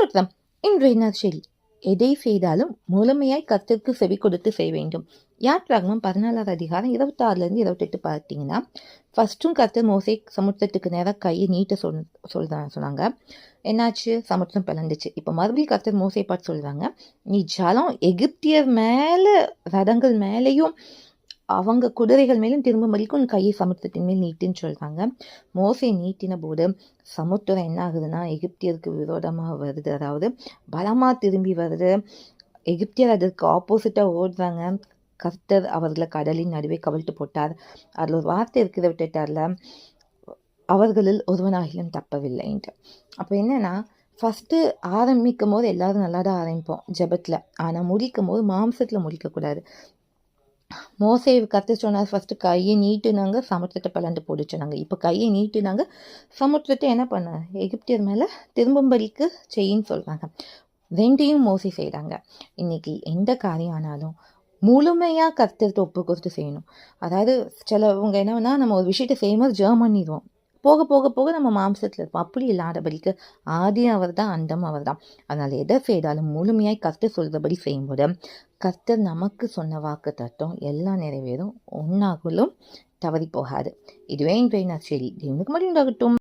ஸ்தோத்திரம். இன்றைய நற்செய்தி. எதை செய்தாலும் முழுமையாய் கர்த்தருக்கு செவி கொடுத்து செய்ய வேண்டும். யாத்ராகமம் 14வது அதிகாரம் 26 28 பார்த்தீங்கன்னா, ஃபர்ஸ்ட்டும் கர்த்தர் மோசே சமுத்திரத்துக்கு நேராக கையை நீட்ட சொன்னாங்க. என்னாச்சு? சமுத்திரம் பிளந்துச்சு. இப்போ மறுபடியும் கர்த்தர் மோசே பார்த்து சொல்றாங்க, நீ ஜலம் எகிப்தியர் மேல ரதங்கள் மேலேயும் அவங்க குதிரைகள் மேலும் திரும்ப வரைக்கும் உன் கையை சமுத்திரத்தின் மேல் நீட்டுன்னு சொல்றாங்க. மோசே நீட்டின போது சமுத்திரம் என்ன ஆகுதுன்னா எகிப்தியருக்கு விரோதமா வருது, அதாவது பலமா திரும்பி வருது. எகிப்தியர் அதற்கு ஆப்போசிட்டா ஓடுறாங்க. கர்த்தர் அவர்களை கடலின் நடுவே கவிழ்த்து போட்டார். அதுல ஒரு வார்த்தை இருக்கிற விட்டுட்டார்ல, அவர்களில் ஒருவனாகிலும் தப்பவில்லைன்ட்டு. அப்ப என்னன்னா, ஃபர்ஸ்ட் ஆரம்பிக்கும் போது எல்லாரும் நல்லா தான் ஆரம்பிப்போம் ஜெபத்துல, ஆனா முடிக்கும் போது மாம்சத்துல முடிக்கக்கூடாது. மோசே கர்த்தர் சொன்னார், ஃபர்ஸ்ட் கையை நீட்டுனாங்க, சமுத்திரத்தை பிளந்து போடுச்சுனாங்க. இப்போ கையை நீட்டுனாங்க, சமுத்திரத்தை என்ன பண்ண எகிப்தியர் மேல திரும்பும்படிக்கு செய்யின்னு சொல்றாங்க. ரெண்டையும் மோசே செய்கிறாங்க. இன்னைக்கு எந்த காரியம் ஆனாலும் முழுமையா கர்த்தர்கிட்ட ஒப்பு கொடுத்து செய்யணும். அதாவது சிலவங்க என்னன்னா, நம்ம ஒரு விஷயத்தை செய்யும்போது ஜெர்ம் பண்ணிடுவோம், போக போக போக நம்ம மாம்சத்தில் இருப்போம். அப்படி இல்லாதபடிக்கு ஆதி அவர் தான், அந்தம் அவர் தான். அதனால எதை செய்தாலும் முழுமையாய் கர்த்தர் சொல்றபடி செய்யும்போது கர்த்தர் நமக்கு சொன்ன வாக்கு தத்துவம் எல்லாம் நிறைவேறும், ஒன்னாகலும் தவறி போகாது. இதுவே இன்றைய நற்செய்தி. தேவனுக்கு மகிமை உண்டாகட்டும்.